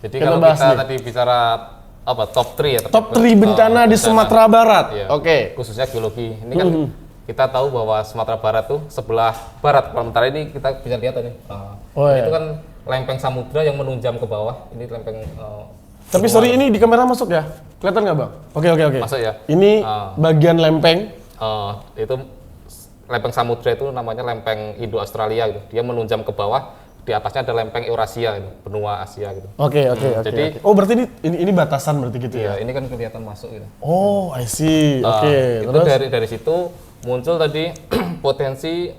Jadi Kita kalau bahas kita nih. tadi bicara apa top 3 ya. Top 3 bencana di Sumatera Barat. Iya. Oke. Khususnya geologi. Ini kan kita tahu bahwa Sumatera Barat tuh sebelah barat sementara ini kita bisa lihat tadi. Oh, iya. Itu kan lempeng samudra yang menunjam ke bawah. Ini lempeng Tapi sorry, ini di kamera masuk ya? Kelihatan nggak bang? Oke. masuk ya. Ini bagian lempeng. Itu lempeng samudra itu namanya lempeng Indo-Australia gitu. Dia menunjam ke bawah, di atasnya ada lempeng Eurasia gitu, benua Asia gitu. Oke. Jadi- Oh berarti ini batasan berarti gitu ya? Iya, ini kan kelihatan masuk gitu. Oh, I see. Oke. Itu Terus? dari situ muncul tadi potensi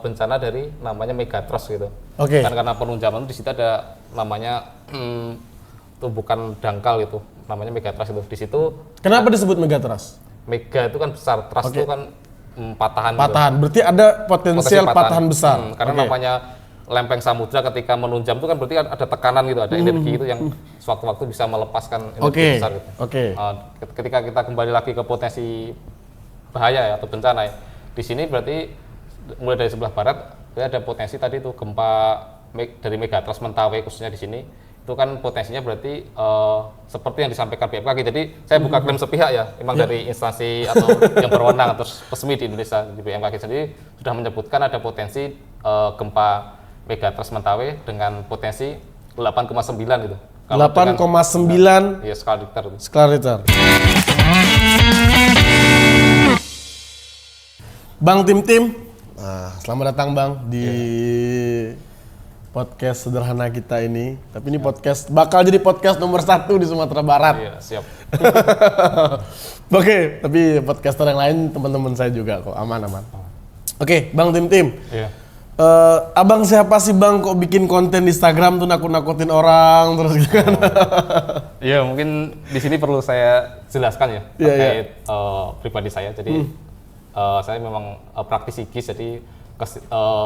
bencana dari namanya megatrust gitu. Oke. Kan karena penunjaman di situ ada namanya tumbukan dangkal gitu, namanya megatrust itu. Di situ Kenapa disebut megatrust? mega itu kan besar, trust itu kan patahan. Patahan. Berarti ada potensial patahan besar. Karena Oke. namanya lempeng samudra ketika menunjam itu kan berarti ada tekanan gitu, ada energi itu yang sewaktu-waktu bisa melepaskan energi Oke. besar gitu. Oke. Ketika kita kembali lagi ke potensi bahaya ya, atau bencana ya, di sini berarti mulai dari sebelah barat ada potensi tadi itu gempa dari megatrust Mentawai khususnya di sini itu kan potensinya berarti seperti yang disampaikan BMKG. Jadi saya buka klaim sepihak ya, memang dari instansi atau yang berwenang atau resmi di Indonesia di BMKG sendiri sudah menyebutkan ada potensi gempa megatrust Mentawai dengan potensi 8,9 gitu. Kalau 8,9 iya, skala Richter. skala Richter. Bang Tim. Nah, selamat datang Bang di podcast sederhana kita ini. Tapi ini podcast bakal jadi podcast nomor 1 di Sumatera Barat. Iya, siap. Oke, tapi podcaster yang lain teman-teman saya juga kok aman. Oke, Bang Tim. Iya. Abang siapa sih Bang kok bikin konten di Instagram tuh nakut-nakutin orang terus gitu kan? Iya, mungkin di sini perlu saya jelaskan ya Iya, terkait pribadi saya. Jadi saya memang praktisi GIS, jadi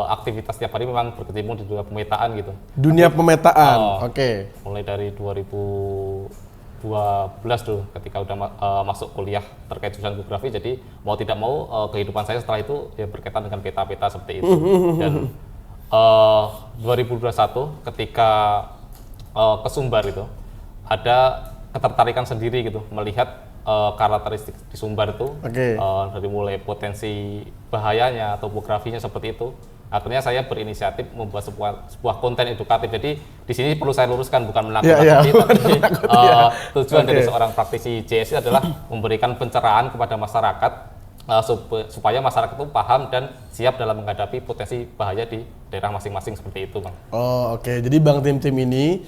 aktivitas setiap hari memang berkecimpung di dunia pemetaan gitu. Dunia pemetaan. Oke. Mulai dari 2012 dulu ketika udah masuk kuliah terkait jurusan geografi, jadi mau tidak mau kehidupan saya setelah itu ya berkaitan dengan peta-peta seperti itu. Dan 2021 ketika ke Sumbar itu ada ketertarikan sendiri gitu melihat karakteristik di Sumbar itu. Oke. Dari mulai potensi bahayanya, topografinya seperti itu. Akhirnya saya berinisiatif membuat sebuah konten edukatif. Jadi di sini perlu saya luruskan, bukan menakut-nakuti, tapi tujuan dari seorang praktisi JSI adalah memberikan pencerahan kepada masyarakat supaya masyarakat itu paham dan siap dalam menghadapi potensi bahaya di daerah masing-masing seperti itu, Bang. Oh, oke. Jadi Bang Tim ini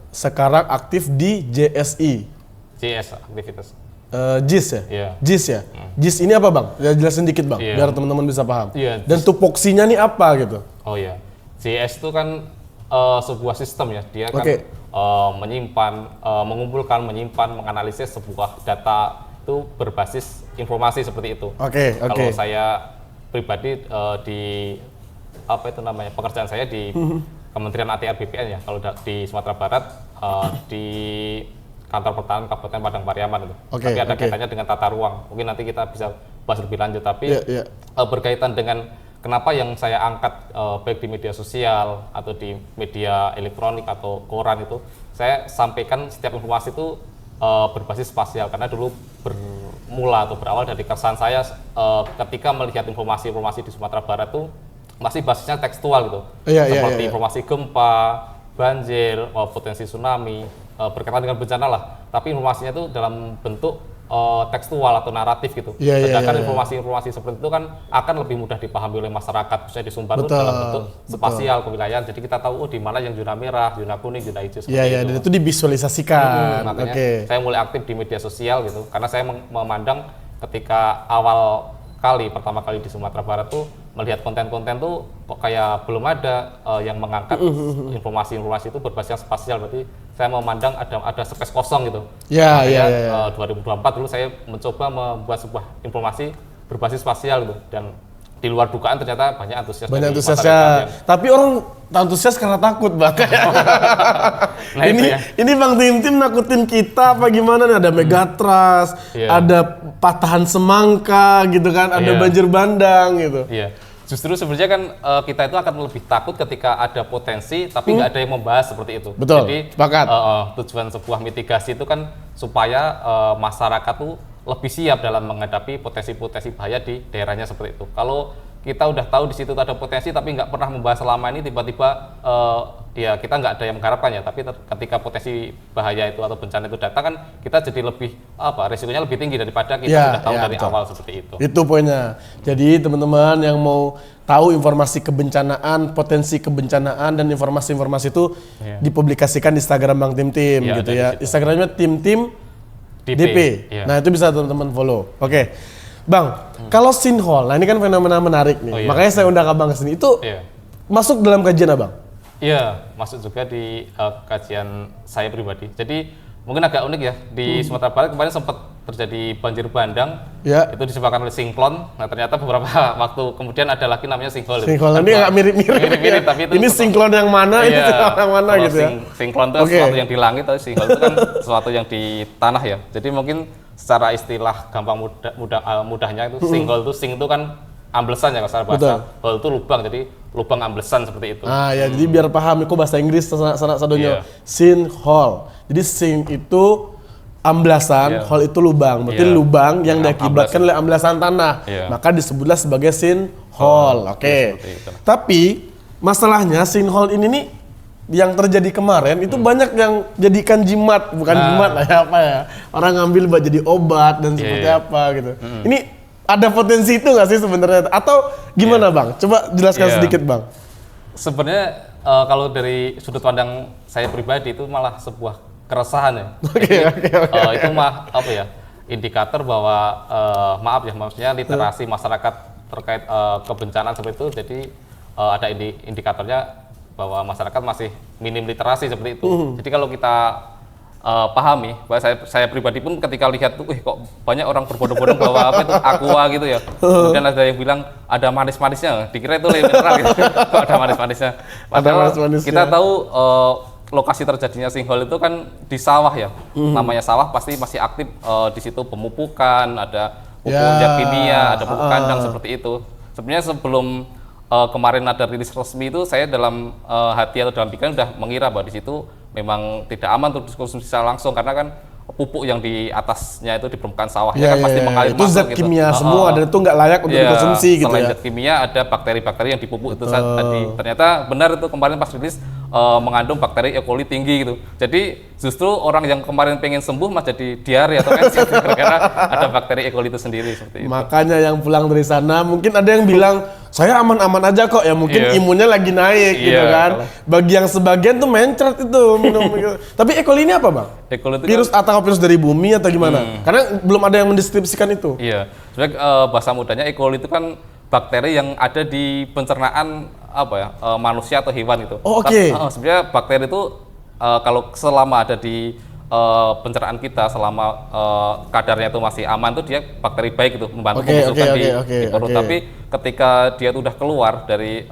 sekarang aktif di JSI. JS aktivitas. JIS ya? Iya. JIS ya? JIS ini apa Bang? Ya, jelasin dikit Bang, Iya. biar teman-teman bisa paham. Iya, Dan tupoksinya nih apa gitu? Oh iya, JS itu kan sebuah sistem ya, dia kan Oke. menyimpan, mengumpulkan, menyimpan, menganalisis sebuah data itu berbasis informasi seperti itu. Oke. Kalau saya pribadi di apa itu namanya pekerjaan saya di Kementerian ATR BPN ya, kalau di Sumatera Barat di Kantor Pertahanan Kabupaten Padang Pariaman itu. Oke, Tapi ada oke. kaitannya dengan tata ruang. Mungkin nanti kita bisa bahas lebih lanjut. Tapi Iya. berkaitan dengan kenapa yang saya angkat baik di media sosial atau di media elektronik atau koran itu, saya sampaikan setiap informasi itu berbasis spasial, karena dulu bermula atau berawal dari keresahan saya ketika melihat informasi-informasi di Sumatera Barat itu masih basisnya tekstual gitu. Iya, Seperti iya. informasi gempa, banjir, potensi tsunami, berkaitan dengan bencana lah, tapi informasinya itu dalam bentuk tekstual atau naratif gitu. Iya, iya, Sedangkan iya. informasi-informasi seperti itu kan akan lebih mudah dipahami oleh masyarakat, khususnya di Sumbar itu Betul, dalam bentuk spasial kewilayahan. Jadi kita tahu di mana yang zona merah, zona kuning, zona hijau seperti Iya, dan itu divisualisasikan. Makanya Oke. saya mulai aktif di media sosial gitu, karena saya memandang ketika awal kali pertama kali di Sumatera Barat tuh melihat konten-konten tuh kok kayak belum ada yang mengangkat informasi-informasi itu berbasis spasial, berarti saya memandang ada space kosong gitu. Ya, Makanya, ya. 2024 dulu saya mencoba membuat sebuah informasi berbasis spasial gitu, dan di luar dugaan ternyata banyak antusias. Banyak dari antusiasnya. masyarakat Tapi orang antusias karena takut Bang. Nah, itu ya. ini Bang Tim nakutin kita apa gimana nih? Ada megatrust, Iya. ada patahan semangka gitu kan, ada Iya. banjir bandang gitu. Iya. Justru sebenarnya kan kita itu akan lebih takut ketika ada potensi tapi nggak ada yang membahas seperti itu. Betul, Jadi sepakat. tujuan sebuah mitigasi itu kan supaya masyarakat tuh lebih siap dalam menghadapi potensi-potensi bahaya di daerahnya seperti itu. Kalau kita udah tahu di situ ada potensi tapi nggak pernah membahas selama ini, tiba-tiba ya kita nggak ada yang mengharapkan ya. Tapi ketika potensi bahaya itu atau bencana itu datang kan kita jadi lebih risikonya lebih tinggi daripada kita sudah tahu dari betul. awal seperti itu. Itu poinnya. Jadi teman-teman yang mau tahu informasi kebencanaan, potensi kebencanaan dan informasi-informasi itu dipublikasikan di Instagram Bang Tim gitu ya. Instagramnya Tim DP. Iya. Nah itu bisa teman-teman follow. Oke. Bang, kalau sinkhole, nah ini kan fenomena menarik nih. Makanya saya undang Abang ke sini. Itu masuk dalam kajian Abang? Iya, masuk juga di kajian saya pribadi. Jadi mungkin agak unik ya, di Sumatera Barat kemarin sempat terjadi banjir bandang, itu disebabkan oleh sinklon. Nah ternyata beberapa waktu kemudian ada lagi namanya sinkhole. Sinkhole ini agak mirip-mirip, tapi itu ini sinklon yang mana, ini sinklon yang mana gitu ya? Sinklon itu sesuatu yang di langit, tapi sinkhole itu kan sesuatu yang di tanah ya. Jadi mungkin secara istilah gampang mudahnya itu sinkhole itu sing itu kan amblesan ya kalau secara bahasa, hole itu lubang, jadi lubang amblesan seperti itu. Ah ya, jadi biar paham, kok bahasa Inggris sadonya sinkhole. Jadi sing itu amblasan, hole itu lubang. Berarti lubang yang diakibatkan oleh amblasan tanah. Maka disebutlah sebagai sinkhole. Oke. Tapi masalahnya sinkhole ini nih yang terjadi kemarin itu banyak yang jadikan jimat, bukan jimat lah ya, apa ya. Orang ngambil buat jadi obat dan seperti apa gitu. Ini ada potensi itu nggak sih sebenarnya? Atau gimana Bang? Coba jelaskan sedikit Bang. Sebenarnya kalau dari sudut pandang saya pribadi itu malah sebuah keresahan ya. Itu mah apa ya, indikator bahwa maksudnya literasi masyarakat terkait kebencanaan seperti itu. Jadi ada indikatornya bahwa masyarakat masih minim literasi seperti itu. Jadi kalau kita pahami, bahwa saya pribadi pun ketika lihat tuh, kok banyak orang berbondong-bondong bawa apa itu aqua gitu ya. Kemudian ada yang bilang ada manis-manisnya, dikira itu mineral gitu. Kok ada manis-manisnya? Padahal kita tahu lokasi terjadinya sinkhole itu kan di sawah ya. Namanya sawah pasti masih aktif di situ pemupukan, ada pupuk kimia, ada pupuk kandang seperti itu. Sebenarnya sebelum kemarin ada rilis resmi itu, saya dalam hati atau dalam pikiran udah mengira bahwa di situ memang tidak aman untuk dikonsumsi secara langsung, karena kan pupuk yang di atasnya itu di permukaan sawahnya kan pasti mengalir itu zat gitu. kimia semua dan itu nggak layak untuk dikonsumsi gitu selain ya. Zat kimia ada bakteri-bakteri yang di pupuk itu tadi. Ternyata benar itu kemarin pas rilis mengandung bakteri E. coli tinggi gitu. Jadi justru orang yang kemarin pengen sembuh mas jadi diare atau ensit karena ada bakteri E. coli itu sendiri seperti itu. Makanya yang pulang dari sana mungkin ada yang bilang saya aman-aman aja kok ya, mungkin imunnya lagi naik gitu kan. Bagi yang sebagian tuh mencret itu minum gitu. Tapi E. coli ini apa Bang? E. coli itu virus atau virus dari bumi atau gimana? Karena belum ada yang mendeskripsikan itu. Iya, sebenarnya bahasa mudahnya E. coli itu kan bakteri yang ada di pencernaan manusia atau hewan itu. Sebenarnya bakteri itu kalau selama ada di pencernaan kita, selama kadarnya itu masih aman tuh dia bakteri baik itu membantu pembusukan di perut. Tapi ketika dia udah keluar dari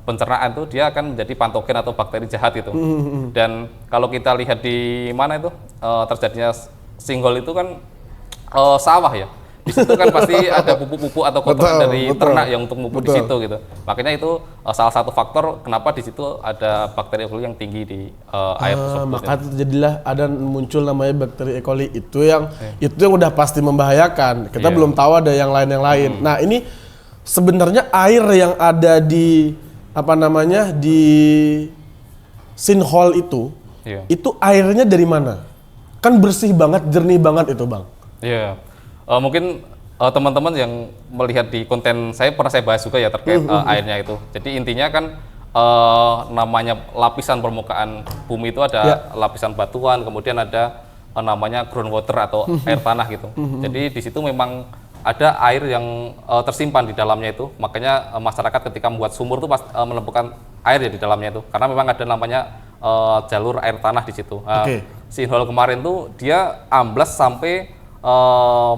pencernaan tuh dia akan menjadi patogen atau bakteri jahat itu. Dan kalau kita lihat di mana itu terjadinya sinkhole itu kan sawah ya. Di situ kan pasti ada pupuk-pupuk atau kotoran dari ternak yang untuk pupuk di situ gitu. Makanya itu salah satu faktor kenapa di situ ada bakteri E. coli yang tinggi di air tersebut. Maka jadilah ada muncul namanya bakteri E. coli itu yang udah pasti membahayakan. Kita belum tahu ada yang lain. Nah, ini sebenarnya air yang ada di di sinkhole itu airnya dari mana? Kan bersih banget, jernih banget itu Bang. Iya. Mungkin teman-teman yang melihat di konten saya pernah saya bahas juga ya terkait airnya itu. Jadi intinya kan namanya lapisan permukaan bumi itu ada lapisan batuan, kemudian ada namanya groundwater atau air tanah gitu. Jadi di situ memang ada air yang tersimpan di dalamnya itu. Makanya masyarakat ketika membuat sumur itu menemukan air ya di dalamnya itu. Karena memang ada namanya jalur air tanah di situ. Sinkhole kemarin tuh dia amblas sampai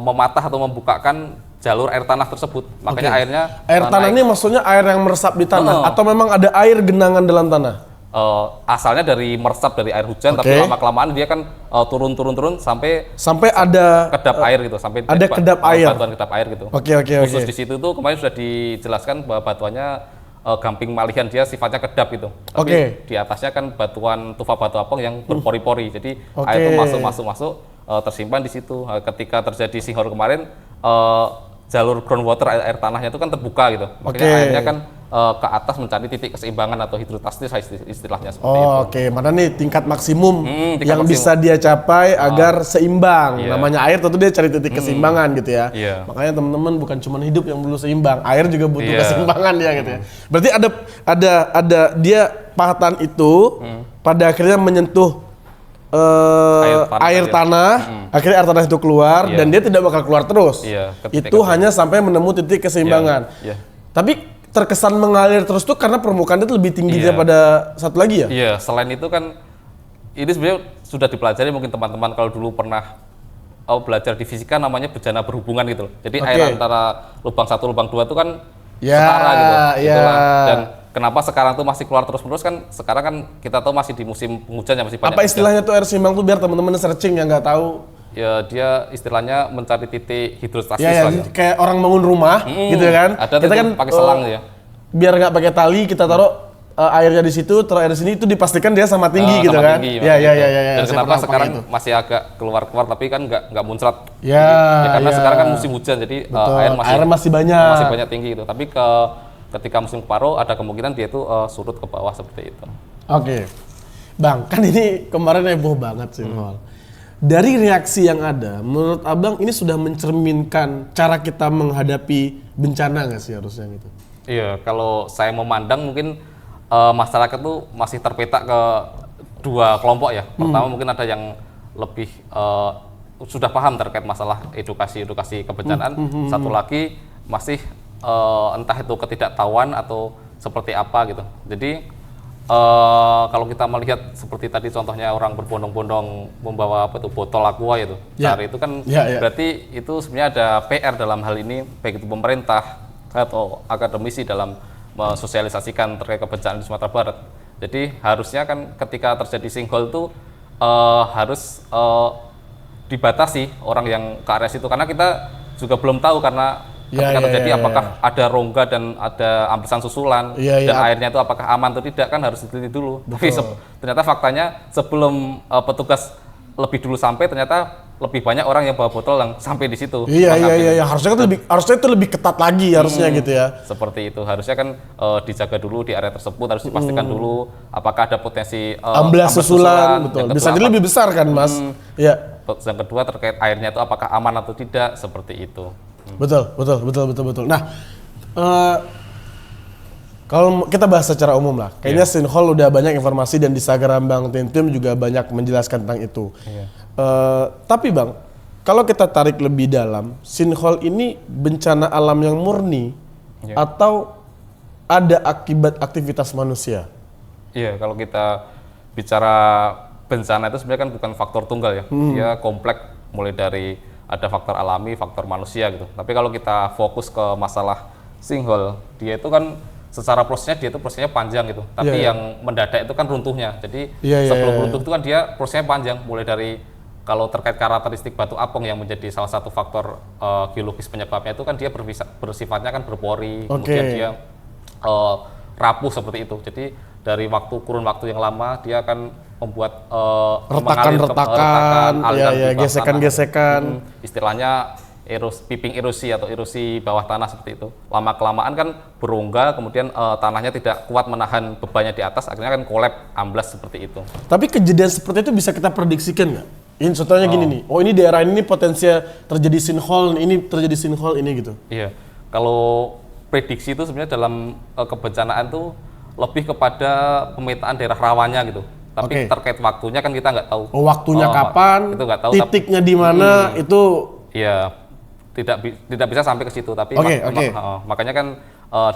mematah atau membukakan jalur air tanah tersebut. Makanya air tanah ini maksudnya air yang meresap di tanah atau memang ada air genangan dalam tanah? asalnya dari meresap dari air hujan, tapi lama-kelamaan dia kan turun sampai ada kedap air gitu, sampai ada kedap air. Batuan kedap air gitu. Oke. Khusus di situ tuh kemarin sudah dijelaskan bahwa batuannya gamping malihan, dia sifatnya kedap gitu. Tapi di atasnya kan batuan tufa batu apung yang berpori-pori. Jadi air itu masuk tersimpan di situ. Ketika terjadi sinkhole kemarin, jalur groundwater air tanahnya itu kan terbuka gitu. Makanya airnya kan ke atas mencari titik keseimbangan atau hidrostasis istilahnya seperti itu. Oke, mana nih tingkat maksimum yang bisa dia capai agar seimbang. Namanya air tentu dia cari titik keseimbangan gitu ya. Makanya teman-teman bukan cuma hidup yang perlu seimbang, air juga butuh keseimbangan ya gitu ya. Berarti ada dia pahatan itu pada akhirnya menyentuh air tanah, akhirnya air tanah itu keluar dan dia tidak bakal keluar terus. Itu hanya sampai menemu titik keseimbangan. Tapi terkesan mengalir terus tuh karena permukaan itu lebih tinggi daripada satu lagi ya? Iya, selain itu kan ini sebenarnya sudah dipelajari, mungkin teman-teman kalau dulu pernah belajar di fisika namanya bejana berhubungan gitu loh. Jadi air antara lubang 1 lubang 2 itu kan setara gitu. Dan kenapa sekarang tuh masih keluar terus-menerus kan? Sekarang kan kita tahu masih di musim penghujan ya, masih banyak. Apa istilahnya tuh air seimbang tuh biar teman-teman searching yang nggak tahu? Ya dia istilahnya mencari titik hidrostasis gitu. Kayak orang bangun rumah gitu kan. Kita kan pakai selang ya. Biar nggak pakai tali kita taruh airnya di situ, terus air di sini itu dipastikan dia sama tinggi gitu kan. Dan kenapa sekarang masih agak keluar tapi kan nggak muncrat. Karena sekarang kan musim hujan jadi air masih banyak tinggi gitu. Tapi ketika musim kemarau ada kemungkinan dia itu surut ke bawah seperti itu. Oke. Bang, kan ini kemarin heboh banget sih. Dari reaksi yang ada, menurut Abang ini sudah mencerminkan cara kita menghadapi bencana nggak sih harusnya gitu? Iya, kalau saya memandang mungkin masyarakat tuh masih terpetak ke dua kelompok ya. Pertama mungkin ada yang lebih sudah paham terkait masalah edukasi kebencanaan. Satu lagi masih entah itu ketidaktahuan atau seperti apa gitu. Jadi kalau kita melihat seperti tadi contohnya orang berbondong-bondong membawa botol aqua itu, itu kan berarti itu sebenarnya ada PR dalam hal ini, baik itu pemerintah atau akademisi dalam mensosialisasikan terkait kebencanaan di Sumatera Barat. Jadi harusnya kan ketika terjadi sinkhole itu harus dibatasi orang yang ke area situ, karena kita juga belum tahu karena ketika terjadi apakah ada rongga dan ada ambesan susulan dan airnya itu apakah aman atau tidak kan harus diteliti dulu. Tapi ternyata faktanya sebelum petugas lebih dulu sampai ternyata lebih banyak orang yang bawa botol yang sampai di situ. Harusnya itu lebih ketat lagi harusnya gitu ya. Seperti itu harusnya kan dijaga dulu di area tersebut, harus dipastikan dulu apakah ada potensi amblas susulan. Betul. Bisa jadi lebih besar kan Mas. Yang kedua terkait airnya itu apakah aman atau tidak, seperti itu. Betul. Nah, kalau kita bahas secara umum lah, kayaknya sinkhole udah banyak informasi dan di Instagram Bang Tintim juga banyak menjelaskan tentang itu. Tapi Bang, kalau kita tarik lebih dalam, sinkhole ini bencana alam yang murni atau ada akibat aktivitas manusia? Iya, kalau kita bicara bencana itu sebenarnya kan bukan faktor tunggal ya, dia kompleks mulai dari ada faktor alami, faktor manusia gitu. Tapi kalau kita fokus ke masalah sinkhole, dia itu kan secara prosesnya panjang gitu. Tapi yang mendadak itu kan runtuhnya. Jadi sebelum runtuh itu kan dia prosesnya panjang, mulai dari kalau terkait karakteristik batu apung yang menjadi salah satu faktor geologis penyebabnya itu kan dia bersifatnya kan berpori, kemudian dia rapuh seperti itu. Jadi dari kurun waktu yang lama dia akan membuat retakan, gesekan-gesekan. Istilahnya piping erosi atau erosi bawah tanah seperti itu. Lama-kelamaan kan berongga, kemudian tanahnya tidak kuat menahan bebannya di atas, akhirnya kan kolab, amblas seperti itu. Tapi kejadian seperti itu bisa kita prediksikan nggak? Ini contohnya gini nih, ini daerah ini potensi terjadi sinkhole, ini terjadi sinkhole ini gitu. Iya, kalau prediksi itu sebenarnya dalam kebencanaan tuh lebih kepada pemetaan daerah rawannya gitu. Tapi terkait waktunya kan kita nggak tahu. Waktunya kapan? Itu nggak tahu. Titiknya di mana itu? Iya, tidak bisa sampai ke situ. Tapi makanya kan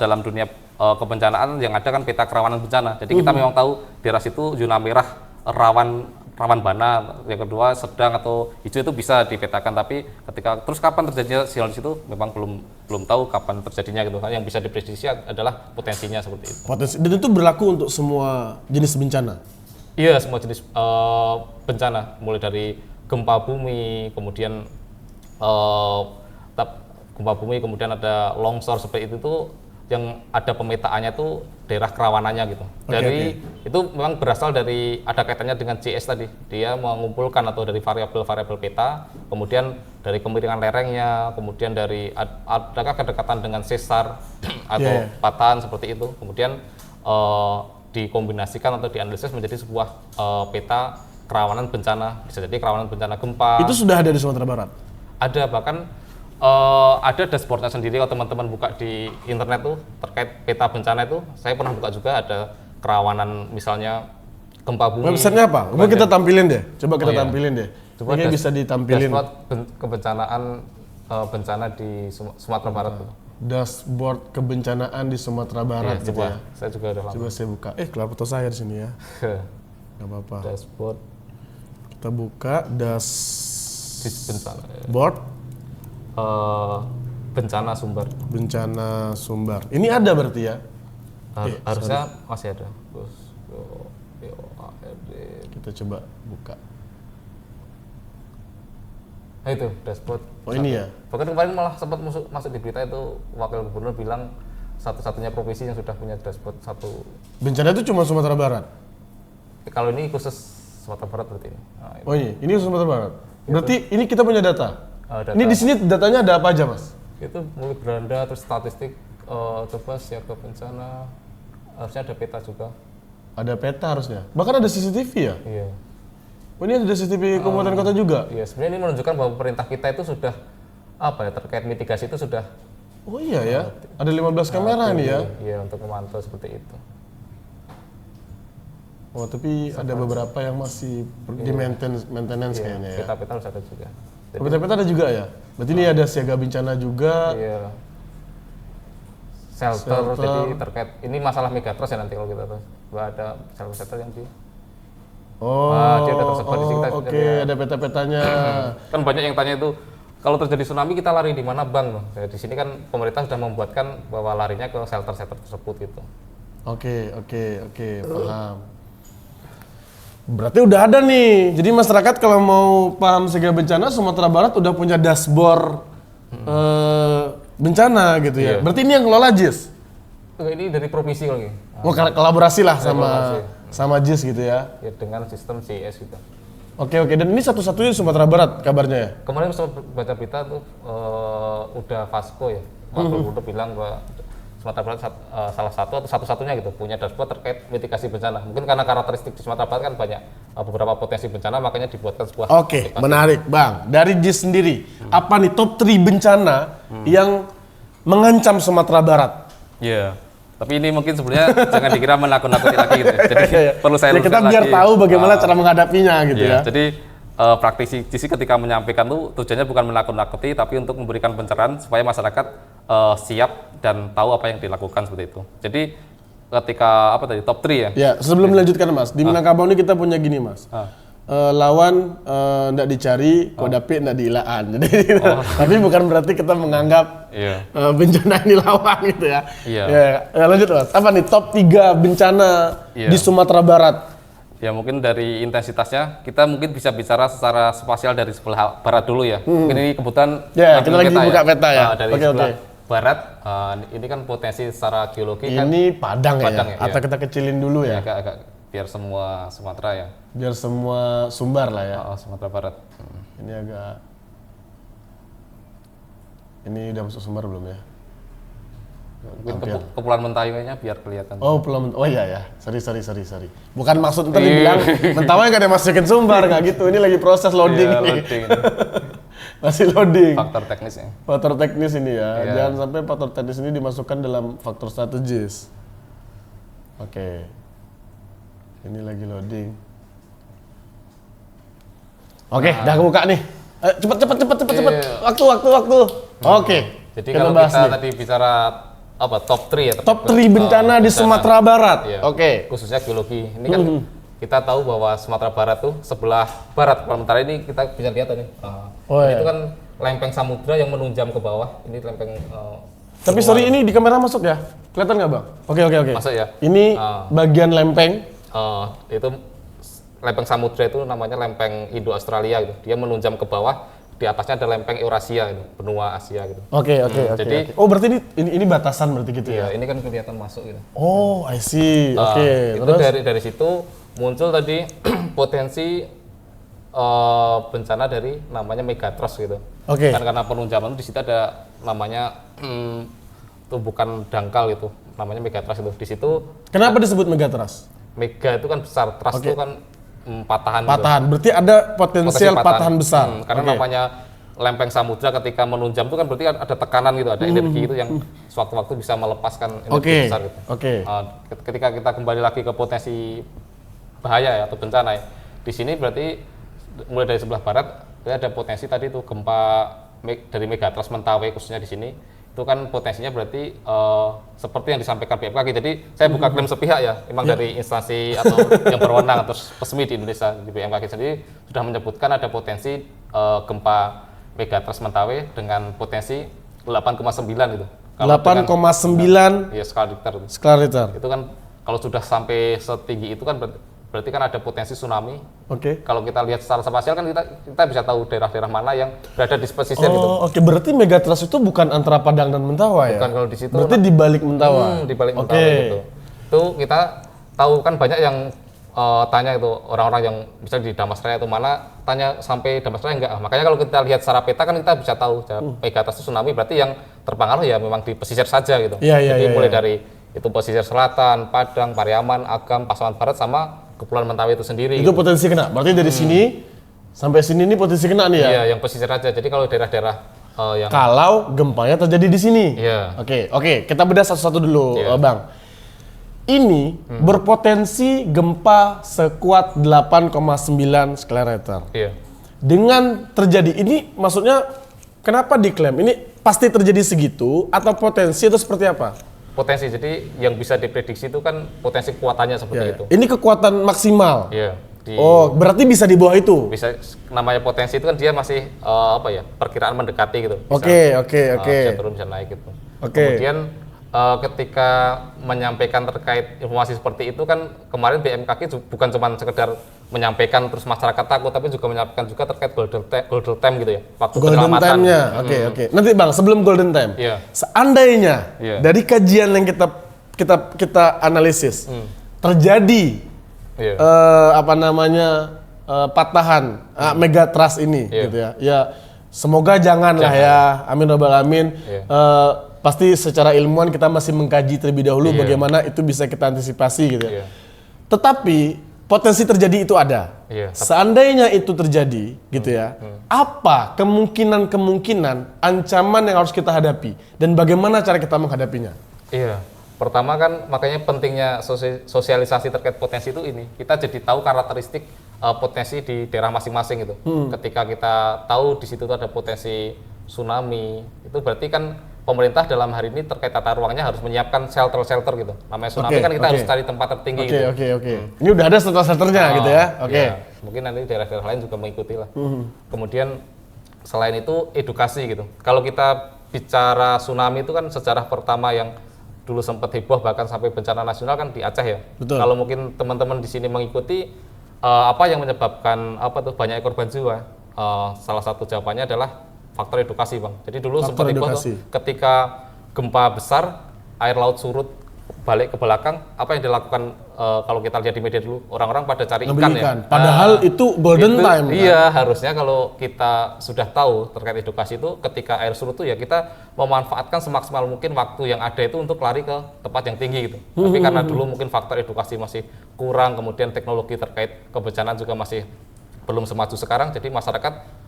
dalam dunia kebencanaan yang ada kan peta kerawanan bencana. Jadi kita memang tahu daerah situ zona merah rawan rawan bana, yang kedua sedang atau hijau itu bisa dipetakan. Tapi ketika terus kapan terjadinya sinyal di situ memang belum tahu kapan terjadinya gitu kan. Yang bisa diprediksi adalah potensinya seperti itu. Potensi, dan itu berlaku untuk semua jenis bencana? Iya, semua jenis bencana, mulai dari gempa bumi, kemudian gempa bumi, kemudian ada longsor seperti itu tuh yang ada pemetaannya tuh daerah kerawanannya gitu. Itu memang berasal dari ada kaitannya dengan CS tadi. Dia mengumpulkan atau dari variabel-variabel peta, kemudian dari kemiringan lerengnya, kemudian dari adakah kedekatan dengan sesar atau patahan seperti itu. Kemudian dikombinasikan atau dianalisis menjadi sebuah peta kerawanan bencana. Bisa jadi kerawanan bencana gempa. Itu sudah ada di Sumatera Barat? Ada, bahkan ada dashboardnya sendiri. Kalau teman-teman buka di internet tuh terkait peta bencana itu, saya pernah buka juga, ada kerawanan misalnya gempa bumi. Websitenya apa? Coba kita tampilin deh. Tampilin deh. Coba ini bisa ditampilin. Dashboard kebencanaan bencana di Sumatera Barat tuh. Dashboard kebencanaan di Sumatera Barat gitu ya. Saya juga udah lama. Coba saya buka. Keluar foto saya di sini ya. Gak apa-apa. Dashboard. Kita buka bencana. Board. Bencana sumber. Bencana sumber. Ini ada berarti ya? Harusnya masih ada. Kita coba buka. Nah itu dashboard. Oh ini ya? Bahkan kemarin malah sempat masuk di berita itu, wakil gubernur bilang satu-satunya provinsi yang sudah punya dashboard satu. Bencana itu cuma Sumatera Barat? Kalau ini khusus Sumatera Barat berarti ini. Nah, Oh ini Sumatera Barat. Berarti ini kita punya data? Data. Ini di sini datanya ada apa aja, Mas? Itu mulai beranda, terus statistik, coba siaga bencana, harusnya ada peta juga. Ada peta harusnya. Bahkan ada CCTV ya? Iya. Oh, ini ada CCTV kabupaten kota juga? Iya, sebenarnya ini menunjukkan bahwa pemerintah kita itu sudah terkait mitigasi itu sudah. Oh iya ya, ada 15 kamera nih ya? Iya, untuk memantau seperti itu. Oh tapi ada beberapa yang masih di maintenance kayaknya ya? Peta-peta harus ada juga. Peta-peta ada juga ya? Berarti ini ada siaga bencana juga? Iya. Shelter, jadi terkait, ini masalah megatrust ya nanti kalau kita tahu. Ada shelter yang di... dia udah tersebar di sini. Oke, ada peta-petanya. Kan banyak yang tanya itu, kalau terjadi tsunami kita lari di mana bang? Nah, di sini kan pemerintah sudah membuatkan bahwa larinya ke shelter-shelter tersebut gitu. Oke, paham. Berarti udah ada nih. Jadi masyarakat kalau mau paham siaga bencana, Sumatera Barat udah punya dashboard bencana gitu ya. Berarti ini yang kelola JIS? Ini dari provinsi lagi. Kolaborasi lah sama JIS gitu ya? Ya, dengan sistem CIS gitu. Oke, dan ini satu-satunya di Sumatera Barat kabarnya ya? Kemarin saya baca berita tuh udah Vasco ya, Pak Gubernur bilang bahwa Sumatera Barat salah satu atau satu-satunya gitu punya dashboard terkait mitigasi bencana. Mungkin karena karakteristik di Sumatera Barat kan banyak beberapa potensi bencana, makanya dibuatkan sebuah. Oke, menarik Bang. Dari JIS sendiri, apa nih top 3 bencana yang mengancam Sumatera Barat? Iya. Tapi ini mungkin sebenarnya jangan dikira menakut-nakuti lagi gitu. Jadi perlu saya kita biar tahu bagaimana cara menghadapinya gitu ya. Jadi praktisi JIS ketika menyampaikan tuh tujuannya bukan menakut-nakuti, tapi untuk memberikan pencerahan supaya masyarakat siap dan tahu apa yang dilakukan seperti itu. Jadi ketika top 3 ya? Ya, sebelum melanjutkan Mas, di Minangkabau ini kita punya gini Mas. Lawan ndak dicari, kodapi ndak diilaan. Jadi, tapi bukan berarti kita menganggap bencana ini lawan gitu ya. Ya, lanjut Mas. Apa nih top 3 bencana di Sumatera Barat? Ya mungkin dari intensitasnya kita mungkin bisa bicara secara spasial dari sebelah barat dulu ya. Mungkin ini kebetulan kita lagi buka peta ya. Dari sebelah barat, ini kan potensi secara geologi ini kan. Ini Padang ya. Atau kita kecilin dulu ya. Agak biar semua Sumatera ya. Biar semua Sumbar lah ya. Sumatera Barat. Ini agak. Ini udah masuk Sumbar belum ya? Mungkin Kepulauan Mentawai kayaknya biar kelihatan. Oh iya ya. Sorry. Bukan maksud ntar dibilang Mentawai nggak ada masukin Sumbar nggak gitu. Ini lagi proses loading nih. Masih loading. Faktor teknis ya. Faktor teknis ini ya. Jangan sampai faktor teknis ini dimasukkan dalam faktor strategis. Oke. Ini lagi loading. Oke, udah kebuka nih. Cepet. Waktu. Oke. Jadi kalau kita tadi bicara top 3 ya. Top 3 bencana di Sumatera Barat. Iya. Oke. Khususnya geologi. Ini kan kita tahu bahwa Sumatera Barat tuh sebelah barat Kepulauan ini kita bisa lihat ini. Itu kan lempeng samudra yang menunjam ke bawah. Ini lempeng. Tapi sorry, ini di kamera masuk ya? Kelihatan nggak bang? Oke. Masuk ya. Ini bagian lempeng. Itu lempeng samudra itu namanya lempeng Indo-Australia gitu. Dia menunjam ke bawah. Di atasnya ada lempeng Eurasia gitu, benua Asia gitu. Oke. Jadi, oh berarti ini batasan berarti gitu ya? Iya, ini kan kelihatan masuk gitu. Oh, I see. Oke. Itu dari situ muncul tadi potensi bencana dari namanya megatrust gitu. Oke. Kan karena penunjaman di situ ada namanya tumbukan dangkal gitu, namanya megatrust itu. Di situ kenapa disebut megatrust? Mega itu kan besar, trust itu kan patahan. Berarti ada potensial patahan besar. Karena namanya lempeng samudra ketika menunjam itu kan berarti ada tekanan gitu, ada energi itu yang sewaktu-waktu bisa melepaskan energi besar gitu. Ketika kita kembali lagi ke potensi bahaya ya, atau bencana ya, di sini berarti mulai dari sebelah barat ada potensi tadi itu gempa dari megatrust Mentawai khususnya di sini. Itu kan potensinya berarti seperti yang disampaikan BMKG. Jadi saya bukan klaim sepihak ya, memang dari instansi atau yang berwenang atau resmi di Indonesia di BMKG sendiri sudah menyebutkan ada potensi gempa megatrust Mentawai dengan potensi 8,9 gitu. 8,9 ya skala Richter. Skala Richter. Itu kan kalau sudah sampai setinggi itu kan berarti kan ada potensi tsunami. Kalau kita lihat secara spasial kan kita bisa tahu daerah-daerah mana yang berada di pesisir gitu. Berarti megatrust itu bukan antara Padang dan Mentawai ya? Bukan, kalau di situ. Berarti di balik Mentawai. Di balik Mentawai gitu. Itu kita tahu kan banyak yang tanya itu orang-orang yang misalnya di Damasraya itu mana tanya sampai Damasraya enggak. Makanya kalau kita lihat secara peta kan kita bisa tahu megatrust itu tsunami berarti yang terpengaruh ya memang di pesisir saja gitu. Jadi mulai dari itu pesisir selatan, Padang, Pariaman, Agam, Pasaman Barat sama Kepulauan Mentawai itu sendiri. Itu potensi kena. Berarti dari sini sampai sini ini potensi kena nih ya? Iya, yang pesisir aja. Jadi kalau daerah-daerah yang kalau gempanya terjadi di sini. Iya. Oke. Kita bedah satu-satu dulu, Bang. Ini berpotensi gempa sekuat 8,9 skala Richter. Iya. Dengan terjadi ini, maksudnya kenapa diklaim? Ini pasti terjadi segitu atau potensi atau seperti apa? Potensi, jadi yang bisa diprediksi itu kan potensi kekuatannya seperti itu. Ini kekuatan maksimal. Iya. Berarti bisa di bawah itu. Bisa, namanya potensi itu kan dia masih perkiraan mendekati gitu. Oke. Bisa turun bisa naik gitu. Kemudian ketika menyampaikan terkait informasi seperti itu kan kemarin BMKG bukan cuma sekedar menyampaikan terus masyarakat takut, tapi juga menyampaikan juga terkait golden time gitu ya, waktu golden time-nya. Oke. Nanti Bang, sebelum golden time, seandainya dari kajian yang kita analisis terjadi patahan megatrust ini gitu ya. Ya semoga jangan lah ya. Amin robbal alamin. Pasti secara ilmuwan kita masih mengkaji terlebih dahulu bagaimana itu bisa kita antisipasi gitu ya. Tetapi potensi terjadi itu ada. Seandainya itu terjadi gitu ya, apa kemungkinan ancaman yang harus kita hadapi dan bagaimana cara kita menghadapinya? Iya. Pertama kan makanya pentingnya sosialisasi terkait potensi itu ini. Kita jadi tahu karakteristik potensi di daerah masing-masing gitu. Ketika kita tahu di situ ada potensi tsunami, itu berarti kan pemerintah dalam hari ini terkait tata ruangnya harus menyiapkan shelter gitu. Namanya tsunami kan kita harus cari tempat tertinggi gitu. Ini udah ada shelternya gitu ya. Ya, mungkin nanti daerah-daerah lain juga mengikuti lah. Kemudian selain itu edukasi gitu. Kalau kita bicara tsunami itu kan sejarah pertama yang dulu sempat heboh bahkan sampai bencana nasional kan di Aceh ya. Kalau mungkin teman-teman di sini mengikuti apa yang menyebabkan banyak korban jiwa, salah satu jawabannya adalah faktor edukasi, Bang. Jadi dulu sempat heboh ketika gempa besar, air laut surut balik ke belakang, apa yang dilakukan kalau kita lihat di media dulu, orang-orang pada cari ikan ya. Padahal itu golden time. Iya, harusnya kalau kita sudah tahu terkait edukasi itu, ketika air surut itu ya kita memanfaatkan semaksimal mungkin waktu yang ada itu untuk lari ke tempat yang tinggi gitu. Tapi karena dulu mungkin faktor edukasi masih kurang, kemudian teknologi terkait kebencanaan juga masih belum semaju sekarang, jadi masyarakat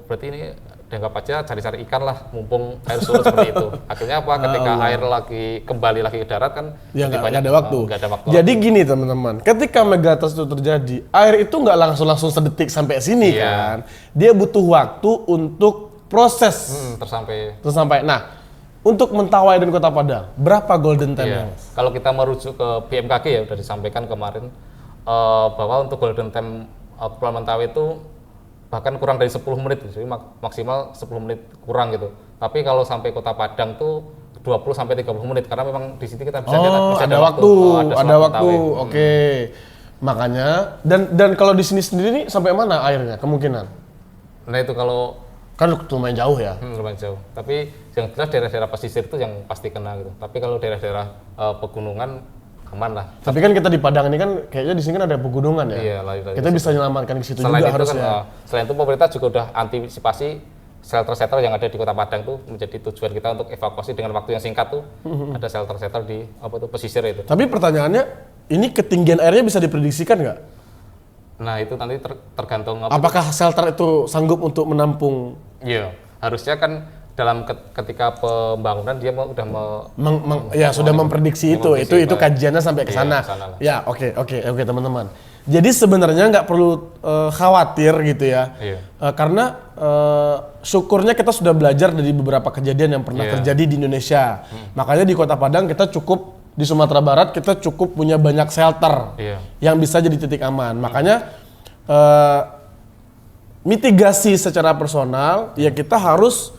berarti ini dianggap aja cari-cari ikan lah, mumpung air surut seperti itu. Akhirnya ketika air kembali lagi ke darat kan nggak ada waktu. Jadi gini teman-teman, ketika megatrust itu terjadi, air itu nggak langsung sedetik sampai sini kan. Dia butuh waktu untuk proses tersampai. Nah, untuk Mentawai dan Kota Padang, berapa golden time? Kalau kita merujuk ke BMKG ya, sudah disampaikan kemarin, bahwa untuk golden time Kepulauan Mentawai itu bahkan kurang dari 10 menit, jadi maksimal 10 menit kurang gitu. Tapi kalau sampai Kota Padang tuh 20 sampai 30 menit karena memang di sini kita bisa lihat masih ada waktu. Mentawai. Oke. Makanya dan kalau di sini sendiri nih sampai mana airnya kemungkinan? Nah itu kalau Kan lumayan jauh ya. lumayan jauh. Tapi yang jelas daerah-daerah pesisir itu yang pasti kena gitu. Tapi kalau daerah-daerah pegunungan aman lah. Tapi kan kita di Padang ini kan kayaknya di sini kan ada pegunungan ya. Iya, dari kita bisa menyelamatkan ke situ selain juga itu harusnya. kan, selain itu pemerintah juga udah antisipasi shelter-shelter yang ada di Kota Padang tuh menjadi tujuan kita untuk evakuasi dengan waktu yang singkat tuh. Ada shelter-shelter di pesisir itu. Tapi pertanyaannya, ini ketinggian airnya bisa diprediksikan nggak? Nah itu nanti tergantung Apakah shelter itu sanggup untuk menampung? Iya, harusnya kan dalam ketika pembangunan dia udah sudah memprediksi itu. Itu kajiannya sampai ke sana. kesana lah. Ya, oke teman-teman. Jadi sebenarnya nggak perlu khawatir gitu ya. Iya. Karena syukurnya kita sudah belajar dari beberapa kejadian yang pernah terjadi di Indonesia. Makanya di Kota Padang kita cukup, di Sumatera Barat kita cukup punya banyak shelter yang bisa jadi titik aman. Makanya mitigasi secara personal ya kita harus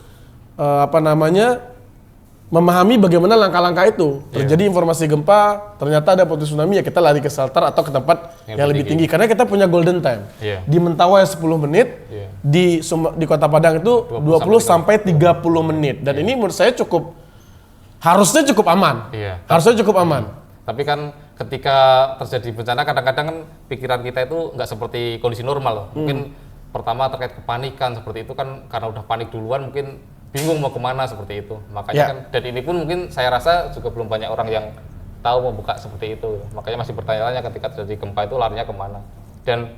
memahami bagaimana langkah-langkah itu. Terjadi informasi gempa, ternyata ada potensi tsunami ya kita lari ke shelter atau ke tempat yang lebih tinggi. Karena kita punya golden time. Di Mentawai 10 menit, di Kota Padang itu 20 sampai 30 menit. Dan ini menurut saya harusnya cukup aman. Harusnya cukup aman. Tapi kan ketika terjadi bencana kadang-kadang kan pikiran kita itu nggak seperti kondisi normal loh. Mungkin pertama terkait kepanikan seperti itu kan karena udah panik duluan mungkin bingung mau kemana seperti itu. Makanya kan dan ini pun mungkin saya rasa juga belum banyak orang yang tahu mau buka seperti itu. Makanya masih bertanya-tanya ketika terjadi gempa itu larinya kemana. Dan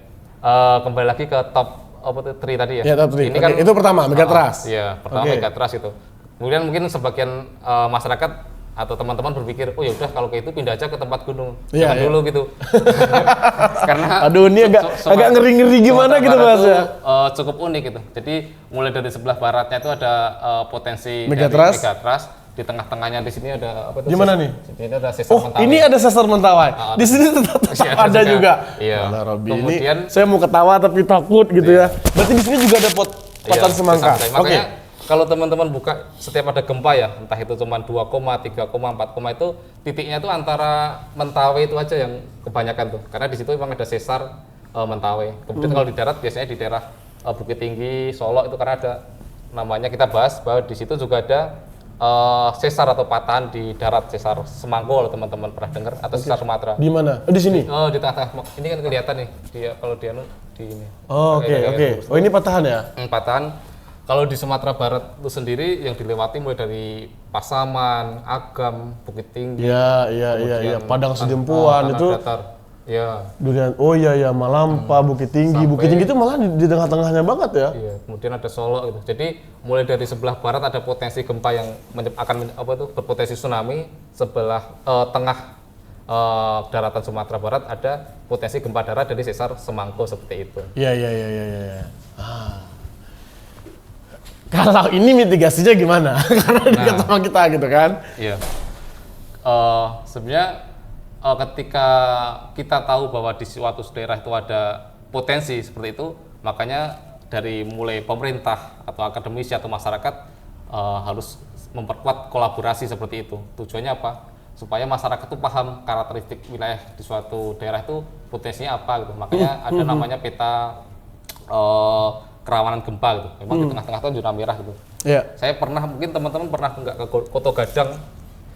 kembali lagi ke top 3 tadi ya. Top 3. Ini kan itu pertama Megatrust. Iya, pertama Megatrust itu. Kemudian mungkin sebagian masyarakat atau teman-teman berpikir, oh ya udah kalau kayak itu pindah aja ke tempat gunung, jangan dulu gitu. Karena ini agak ngeri-ngeri gimana gitu Mas ya. Cukup unik gitu. Jadi mulai dari sebelah baratnya itu ada potensi Megatrust. dari Megatrust, di tengah-tengahnya di sini ada apa tuh? Gimana nih? Ini ada sesar Mentawai. Ini ada sesar Mentawai. Di sini tetap ada juga. Iya. Kemudian ini saya mau ketawa tapi takut gitu ya. Berarti di sini juga ada potan semangka. Makanya kalau teman-teman buka setiap ada gempa ya, entah itu cuma 2, 3, 4 itu titiknya itu antara Mentawai itu aja yang kebanyakan tuh. Karena di situ memang ada sesar Mentawai. Kemudian kalau di darat biasanya di daerah Bukit Tinggi, Solo itu karena ada namanya kita bahas bahwa di situ juga ada sesar atau patahan di darat, sesar Semangko kalau teman-teman pernah dengar atau sesar Sumatera. Di mana? Di sini. Oh, di tengah-tengah. Ini kan kelihatan nih dia kalau dia di ini. Oke. Oh, ini patahan ya? Patahan. Kalau di Sumatera Barat itu sendiri yang dilewati mulai dari Pasaman, Agam, Bukit Tinggi. Iya. Padang Sedempuan itu. Datar. Ya. Durian. Oh iya Malampa, Bukit Tinggi. Bukit Tinggi itu malah di tengah-tengahnya banget ya. Iya. Kemudian ada Solo gitu. Jadi mulai dari sebelah barat ada potensi gempa yang akan berpotensi tsunami. Sebelah tengah daratan Sumatera Barat ada potensi gempa darat dari sesar Semangko seperti itu. Iya. Kalau ini mitigasinya gimana? Karena dekat sama kita gitu kan? Iya. Sebenarnya ketika kita tahu bahwa di suatu daerah itu ada potensi seperti itu, makanya dari mulai pemerintah atau akademisi atau masyarakat harus memperkuat kolaborasi seperti itu. Tujuannya apa? Supaya masyarakat itu paham karakteristik wilayah di suatu daerah itu potensinya apa gitu. Makanya ada namanya peta kerawanan gempa gitu. Memang di tengah-tengah itu zona merah gitu. Iya. Saya pernah, mungkin teman-teman pernah nggak ke Koto Gadang?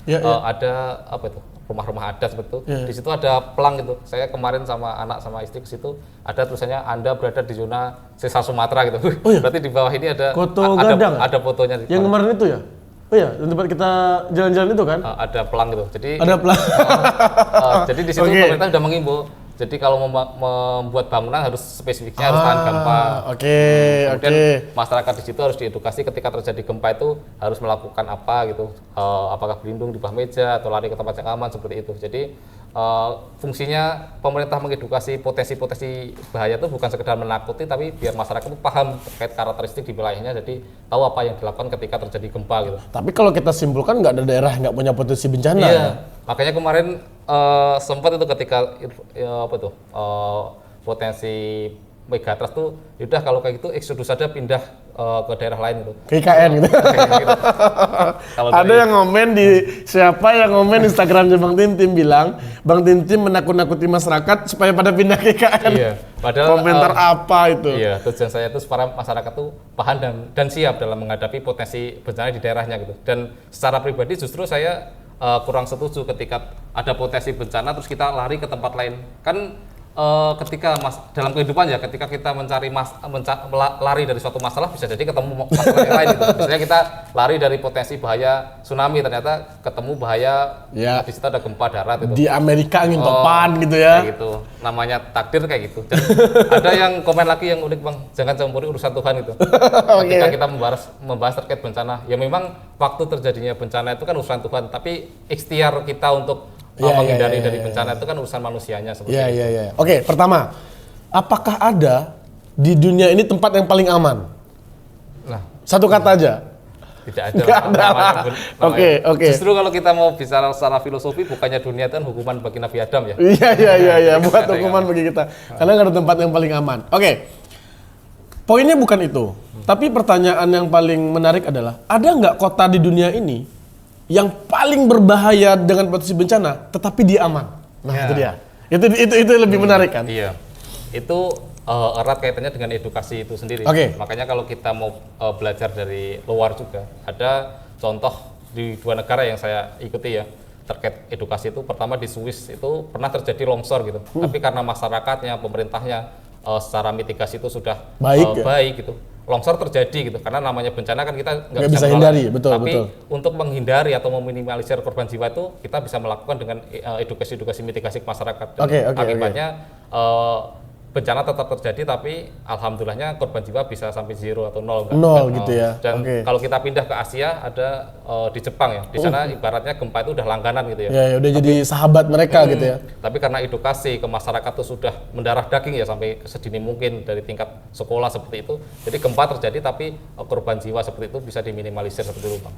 Ada apa itu? Rumah-rumah adat seperti itu. Di situ ada pelang gitu. Saya kemarin sama anak sama istri ke situ, ada tulisannya Anda berada di zona sesar Sumatera gitu. Berarti di bawah ini ada Koto Gadang. Ada fotonya. Yang kemarin itu ya? Oh iya, tempat kita jalan-jalan itu kan? Ada pelang gitu. Jadi ada pelang. Jadi di situ pemerintah sudah mengimbau. Jadi kalau membuat bangunan harus spesifiknya harus tahan gempa. Kemudian masyarakat di situ harus diedukasi ketika terjadi gempa itu harus melakukan apa gitu. Apakah berlindung di bawah meja atau lari ke tempat yang aman seperti itu. Jadi fungsinya pemerintah mengedukasi potensi-potensi bahaya itu bukan sekedar menakuti, tapi biar masyarakat itu paham terkait karakteristik di wilayahnya, jadi tahu apa yang dilakukan ketika terjadi gempa gitu. Tapi kalau kita simpulkan nggak ada daerah nggak punya potensi bencana. Iya, Ya? makanya kemarin sempat itu ketika potensi megatrust tuh, yaudah kalau kayak gitu eksodus saja pindah ke daerah lain itu. Ke IKN gitu. Kalau Ada dari- yang ngomen siapa yang ngomen Instagramnya Bang Tintim bilang, Bang Tintim menakut-nakuti masyarakat supaya pada pindah ke IKN. Iya, padahal Komentar apa itu? Iya, tujuan saya itu supaya masyarakat tuh paham dan siap dalam menghadapi potensi bencana di daerahnya gitu. Dan secara pribadi justru saya kurang setuju ketika ada potensi bencana terus kita lari ke tempat lain. Kan ketika dalam kehidupan ya, ketika kita mencari lari dari suatu masalah, bisa jadi ketemu masalah yang lain gitu. Misalnya kita lari dari potensi bahaya tsunami, ternyata ketemu bahaya Ya. di situ ada gempa darat itu. Di Amerika angin topan gitu ya. Kayak gitu, namanya takdir kayak gitu. Dan ada yang komen lagi yang unik Bang, jangan campuri urusan Tuhan itu. Ketika kita membahas terkait bencana, ya memang waktu terjadinya bencana itu kan urusan Tuhan, tapi ikhtiar kita untuk menghindari dari bencana itu kan urusan manusianya seperti itu. Iya. Oke, pertama, apakah ada di dunia ini tempat yang paling aman? Nah, Satu kata aja. tidak ada. Nggak ada. Oke. Justru kalau kita mau bicara secara filosofi, bukannya dunia itu kan hukuman bagi Nabi Adam ya. Iya. Buat Ada hukuman bagi kita. Karena nggak ada tempat yang paling aman. Oke. Poinnya bukan itu. Tapi pertanyaan yang paling menarik adalah, ada nggak kota di dunia ini yang paling berbahaya dengan potensi bencana, tetapi dia aman? Nah, Ya. itu dia. Itu lebih menarik kan? Iya, itu erat kaitannya dengan edukasi itu sendiri. Oke. Makanya kalau kita mau belajar dari luar juga, ada contoh di 2 negara yang saya ikuti ya terkait edukasi itu. Pertama di Swiss itu pernah terjadi longsor gitu, tapi karena masyarakatnya, pemerintahnya secara mitigasi itu sudah Baik ya? baik gitu. Longsor terjadi gitu, karena namanya bencana kan kita Nggak bisa hindari, betul, Tapi betul. untuk menghindari atau meminimalisir korban jiwa itu kita bisa melakukan dengan edukasi mitigasi ke masyarakat. Dan Oke. akibatnya bencana tetap terjadi, tapi alhamdulillahnya korban jiwa bisa sampai 0 atau 0. Nol gitu ya. Dan Oke. kalau kita pindah ke Asia, ada di Jepang ya, di sana ibaratnya gempa itu udah langganan gitu ya. Ya, udah jadi sahabat mereka gitu ya. Tapi karena edukasi ke masyarakat itu sudah mendarah daging ya, sampai sedini mungkin dari tingkat sekolah seperti itu. Jadi gempa terjadi tapi korban jiwa seperti itu bisa diminimalisir seperti itu Bang.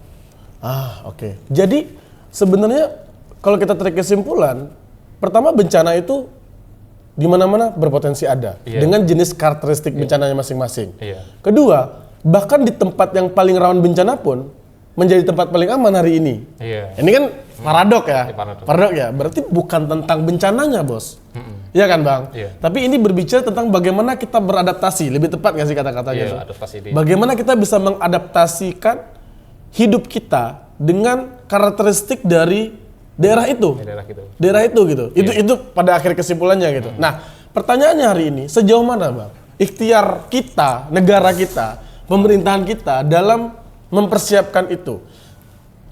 Oke. Jadi sebenarnya kalau kita tarik kesimpulan, pertama bencana itu di mana-mana berpotensi ada dengan jenis karakteristik bencananya masing-masing. Iya. Kedua, bahkan di tempat yang paling rawan bencana pun menjadi tempat paling aman hari ini. Iya. Ini kan paradok ya. Paradok. Ya. Berarti bukan tentang bencananya, Bos. Iya kan, Bang? Iya. Tapi ini berbicara tentang bagaimana kita beradaptasi. Lebih tepat nggak sih kata-katanya? Iya, Bang? adaptasi di Bagaimana kita bisa mengadaptasikan hidup kita dengan karakteristik dari daerah itu. daerah gitu. Daerah itu gitu. Itu pada akhir kesimpulannya gitu. Nah, pertanyaannya hari ini, sejauh mana, Bang, ikhtiar kita, negara kita, pemerintahan kita dalam mempersiapkan itu?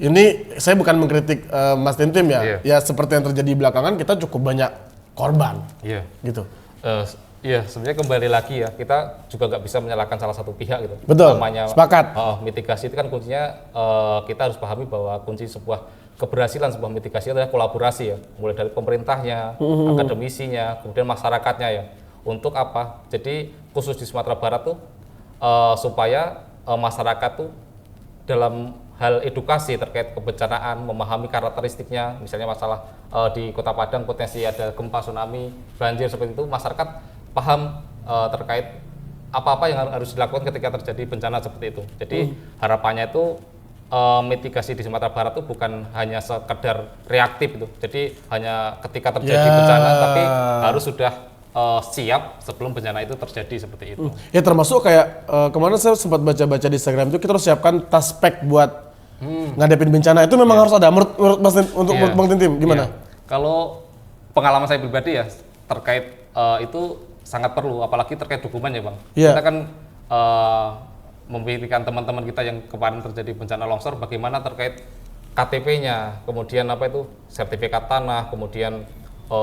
Ini saya bukan mengkritik Mas Tintim ya. Iya. Ya seperti yang terjadi belakangan, kita cukup banyak korban Iya. gitu. Iya, sebenarnya kembali lagi ya, kita juga nggak bisa menyalahkan salah satu pihak gitu. Betul, Namanya sepakat. mitigasi itu kan kuncinya kita harus pahami bahwa kunci sebuah keberhasilan sebuah mitigasi adalah kolaborasi ya, mulai dari pemerintahnya, akademisinya, kemudian masyarakatnya ya. Untuk apa? Jadi khusus di Sumatera Barat tuh supaya masyarakat tuh dalam hal edukasi terkait kebencanaan, memahami karakteristiknya, misalnya masalah di Kota Padang potensi ada gempa, tsunami, banjir seperti itu, masyarakat paham terkait apa-apa yang harus dilakukan ketika terjadi bencana seperti itu. Jadi harapannya itu mitigasi di Sumatera Barat itu bukan hanya sekedar reaktif itu. Jadi hanya ketika terjadi bencana, tapi harus sudah siap sebelum bencana itu terjadi seperti itu. Ya termasuk kayak kemarin saya sempat baca-baca di Instagram itu kita harus siapkan tas pack buat ngadepin bencana. Itu memang harus ada menurut Mas untuk menurut Bang Tintim gimana? Iya. Kalau pengalaman saya pribadi ya terkait itu sangat perlu, apalagi terkait dokumen ya Bang. Iya. Kita kan memikirkan teman-teman kita yang kemarin terjadi bencana longsor, bagaimana terkait KTP-nya, kemudian apa itu sertifikat tanah, kemudian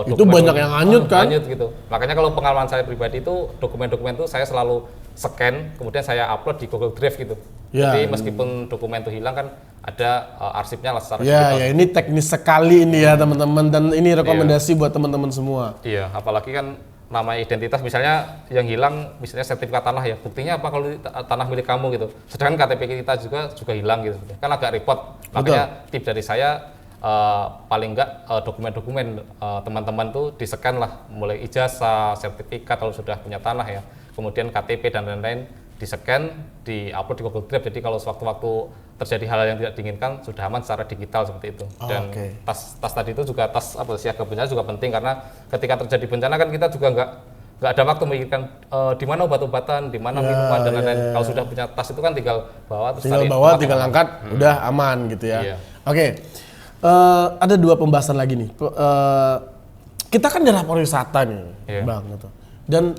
Itu banyak yang hanyut kan? Hanyut gitu. Makanya kalau pengalaman saya pribadi itu dokumen-dokumen itu saya selalu scan, kemudian saya upload di Google Drive gitu. Ya. Jadi meskipun dokumen itu hilang kan ada arsipnya lah secara Ya, digital. ya ini teknis sekali ini ya teman-teman, dan ini rekomendasi buat teman-teman semua. Iya, apalagi kan nama identitas misalnya yang hilang, misalnya sertifikat tanah ya, buktinya apa kalau tanah milik kamu gitu. Sedangkan KTP kita juga hilang gitu, kan agak repot. Makanya tip dari saya paling enggak dokumen-dokumen teman-teman tuh di-scan lah, mulai ijazah, sertifikat kalau sudah punya tanah ya, kemudian KTP dan lain-lain di-scan, di-upload di Google Drive. Jadi kalau sewaktu-waktu terjadi hal yang tidak diinginkan sudah aman secara digital seperti itu. Dan tas tadi itu juga tas siaga bencana juga penting, karena ketika terjadi bencana kan kita juga nggak ada waktu memikirkan di mana obat-obatan, di mana minuman dan lain-lain. Kalau sudah punya tas itu kan tinggal bawa, terus tinggal angkat, udah aman gitu ya. Iya. Oke. Ada 2 pembahasan lagi nih. Kita kan daerah pariwisata nih, Bang gitu. Dan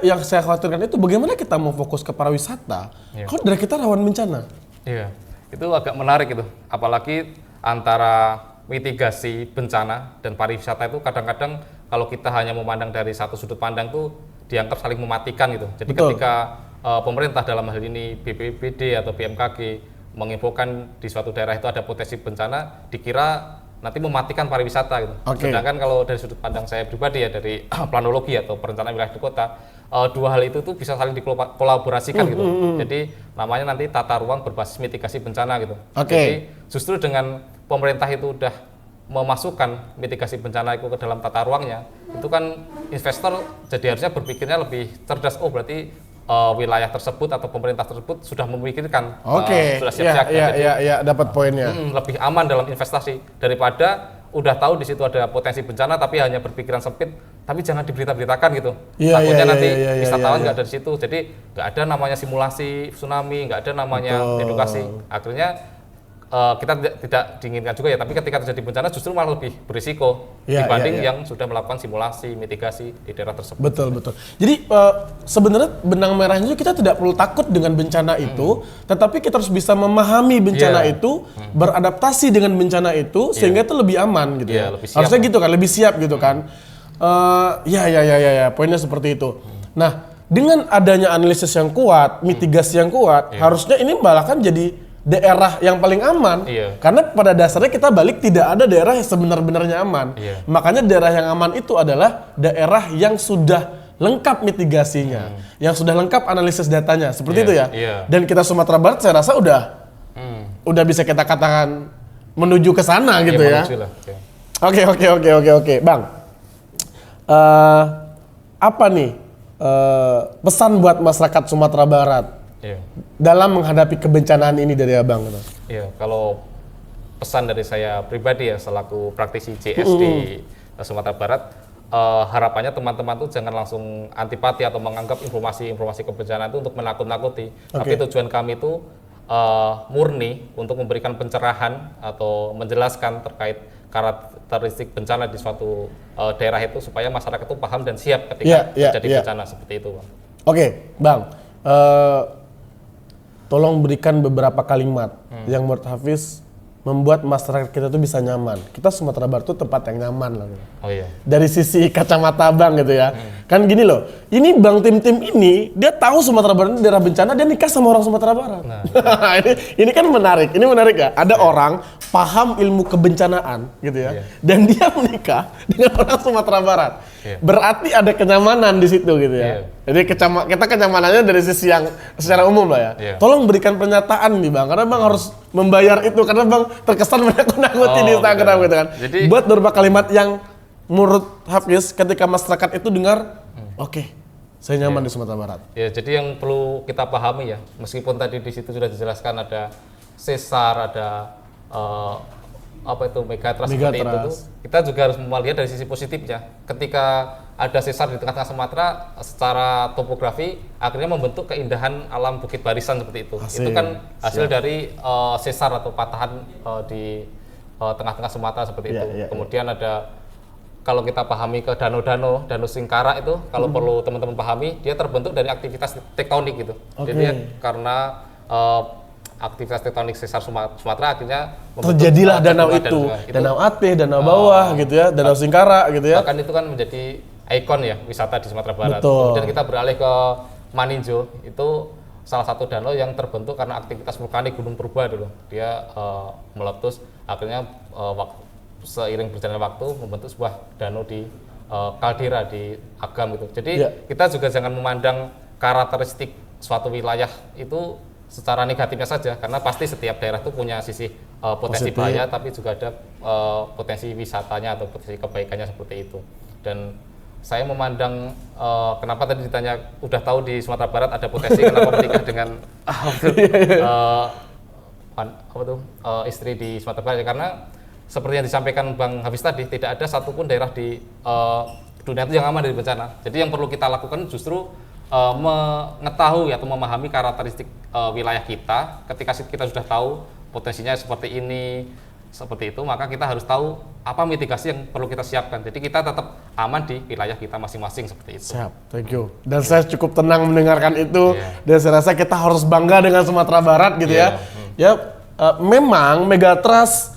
yang saya khawatirkan itu bagaimana kita mau fokus ke pariwisata kalau daerah kita rawan bencana. Iya, itu agak menarik itu. Apalagi antara mitigasi bencana dan pariwisata itu kadang-kadang kalau kita hanya memandang dari satu sudut pandang tuh dianggap saling mematikan gitu. Jadi ketika pemerintah dalam hal ini BPBD atau BMKG menginfokan di suatu daerah itu ada potensi bencana, dikira nanti mematikan pariwisata gitu. Sedangkan kalau dari sudut pandang saya pribadi ya, dari planologi atau perencanaan wilayah di kota, 2 hal itu tuh bisa saling dikolaborasikan gitu. Jadi namanya nanti tata ruang berbasis mitigasi bencana gitu. Jadi justru dengan pemerintah itu udah memasukkan mitigasi bencana itu ke dalam tata ruangnya, itu kan investor jadi harusnya berpikirnya lebih cerdas. Oh berarti wilayah tersebut atau pemerintah tersebut sudah memikirkan, sudah siap-siap. Iya, dapat poinnya. Lebih aman dalam investasi daripada udah tahu di situ ada potensi bencana tapi hanya berpikiran sempit, tapi jangan diberita-beritakan gitu. Takutnya nanti wisatawan nggak ada di situ, jadi nggak ada namanya simulasi tsunami, nggak ada namanya edukasi. Akhirnya kita tidak diinginkan juga ya, tapi ketika terjadi bencana justru malah lebih berisiko dibanding yang sudah melakukan simulasi mitigasi di daerah tersebut. Betul. Jadi sebenarnya benang merahnya kita tidak perlu takut dengan bencana itu, tetapi kita harus bisa memahami bencana itu, beradaptasi dengan bencana itu sehingga itu lebih aman gitu ya. Harusnya gitu kan, lebih siap gitu kan. Poinnya seperti itu. Nah, dengan adanya analisis yang kuat, mitigasi yang kuat, harusnya ini malah kan jadi daerah yang paling aman, karena pada dasarnya kita balik tidak ada daerah yang sebenar-benarnya aman. Makanya daerah yang aman itu adalah daerah yang sudah lengkap mitigasinya, yang sudah lengkap analisis datanya, seperti itu ya. Dan kita Sumatera Barat saya rasa udah bisa kita katakan menuju ke sana gitu ya. Oke, Bang. Apa nih pesan buat masyarakat Sumatera Barat dalam menghadapi kebencanaan ini dari Abang? Iya, kalau pesan dari saya pribadi ya selaku praktisi JS di Sumatera Barat, harapannya teman-teman tuh jangan langsung antipati atau menganggap informasi kebencanaan itu untuk menakut-nakuti. Tapi tujuan kami itu murni untuk memberikan pencerahan atau menjelaskan terkait karakteristik bencana di suatu daerah itu supaya masyarakat itu paham dan siap ketika terjadi bencana seperti itu, Bang. Oke, Bang. Tolong berikan beberapa kalimat yang menurut Hafiz membuat masyarakat kita tuh bisa nyaman. Kita Sumatera Barat tuh tempat yang nyaman lah. Dari sisi kacamata Bang gitu ya. Kan gini loh, ini Bang tim-tim ini dia tahu Sumatera Barat ini daerah bencana, dia nikah sama orang Sumatera Barat. Ini kan menarik. Ini menarik ya. Ada orang paham ilmu kebencanaan gitu ya. Dan dia menikah dengan orang Sumatera Barat. Berarti ada kenyamanan di situ gitu ya. Jadi kita kenyamanannya dari sisi yang secara umum lah ya. Tolong berikan pernyataan nih Bang, karena Bang harus membayar itu, karena Bang terkesan menakut-nakuti di Instagram gitu kan. Jadi, buat beberapa kalimat yang menurut Hafiz ketika masyarakat itu dengar, oke, saya nyaman di Sumatera Barat. Ya, jadi yang perlu kita pahami ya, meskipun tadi di situ sudah dijelaskan ada sesar, ada megatrust seperti itu tuh, kita juga harus melihat dari sisi positifnya. Ketika ada sesar di tengah-tengah Sumatera, secara topografi akhirnya membentuk keindahan alam Bukit Barisan seperti itu. Itu kan hasil dari sesar atau patahan di tengah-tengah Sumatera seperti itu. Kemudian ada, kalau kita pahami ke danau Singkara itu, kalau perlu teman-teman pahami, dia terbentuk dari aktivitas tektonik gitu. Jadi karena aktivitas tektonik sesar Sumatera akhirnya terjadilah danau itu. Danau Atih, danau bawah gitu ya, danau Singkara gitu ya. Bahkan itu kan menjadi ikon ya wisata di Sumatera Barat. Betul. Kemudian kita beralih ke Maninjo, itu salah satu danau yang terbentuk karena aktivitas vulkanik Gunung Purba dulu. Dia meletus, akhirnya seiring berjalannya waktu membentuk sebuah danau di kaldera di Agam gitu. Jadi kita juga jangan memandang karakteristik suatu wilayah itu secara negatifnya saja, karena pasti setiap daerah itu punya sisi potensi bahaya, tapi juga ada potensi wisatanya atau potensi kebaikannya seperti itu. Dan saya memandang kenapa tadi ditanya udah tahu di Sumatera Barat ada potensi kenapa menikah dengan istri di Sumatera Barat, karena seperti yang disampaikan Bang Hafiz tadi, tidak ada satupun daerah di dunia itu yang aman dari bencana. Jadi yang perlu kita lakukan justru mengetahui atau memahami karakteristik wilayah kita. Ketika kita sudah tahu potensinya seperti ini, seperti itu, maka kita harus tahu apa mitigasi yang perlu kita siapkan. Jadi kita tetap aman di wilayah kita masing-masing seperti itu. Siap, thank you. Dan saya cukup tenang mendengarkan itu. Dan saya rasa kita harus bangga dengan Sumatera Barat gitu ya. Memang Megatrust,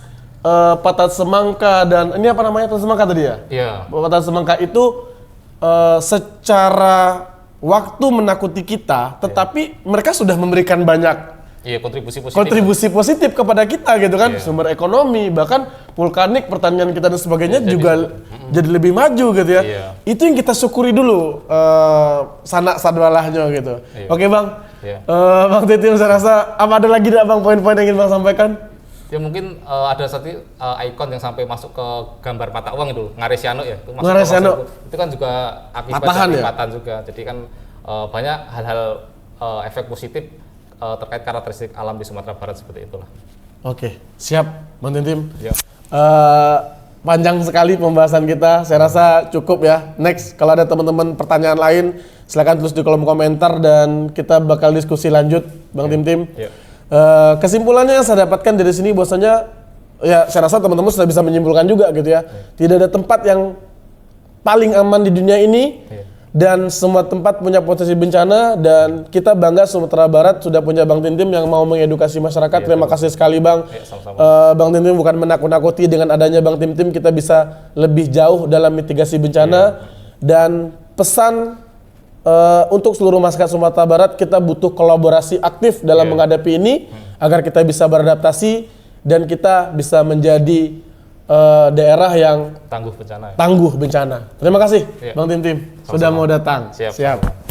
Patat Semangka, dan ini apa namanya, Patat Semangka tadi ya? Iya. Patat Semangka itu secara waktu menakuti kita, tetapi mereka sudah memberikan banyak kontribusi positif kepada kita gitu kan, sumber ekonomi, bahkan vulkanik, pertanian kita dan sebagainya juga jadi lebih maju gitu ya. Itu yang kita syukuri dulu, sanak sadwalahnya gitu. Oke Bang, Bang Titim, saya rasa apa ada lagi tidak Bang poin-poin yang ingin Bang sampaikan? Ya mungkin ada satu ikon yang sampai masuk ke gambar mata uang itu, Ngaresiano ya. Itu Ngaresiano. Itu kan juga akibat dari patahan juga. Jadi kan banyak hal-hal efek positif terkait karakteristik alam di Sumatera Barat seperti itulah. Oke, siap Bang Titim. Panjang sekali pembahasan kita, saya rasa cukup ya. Next, kalau ada teman-teman pertanyaan lain, silakan tulis di kolom komentar dan kita bakal diskusi lanjut Bang Titim. Kesimpulannya yang saya dapatkan dari sini bahwasanya ya saya rasa teman-teman sudah bisa menyimpulkan juga gitu ya. Tidak ada tempat yang paling aman di dunia ini dan semua tempat punya potensi bencana, dan kita bangga Sumatera Barat sudah punya Bang Titim yang mau mengedukasi masyarakat. Terima kasih sekali Bang. Bang Titim bukan menakut-nakuti, dengan adanya Bang Titim kita bisa lebih jauh dalam mitigasi bencana. Dan pesan untuk seluruh masyarakat Sumatera Barat, kita butuh kolaborasi aktif dalam menghadapi ini agar kita bisa beradaptasi dan kita bisa menjadi daerah yang tangguh bencana. Terima kasih Bang Titim sudah mau datang. Siap.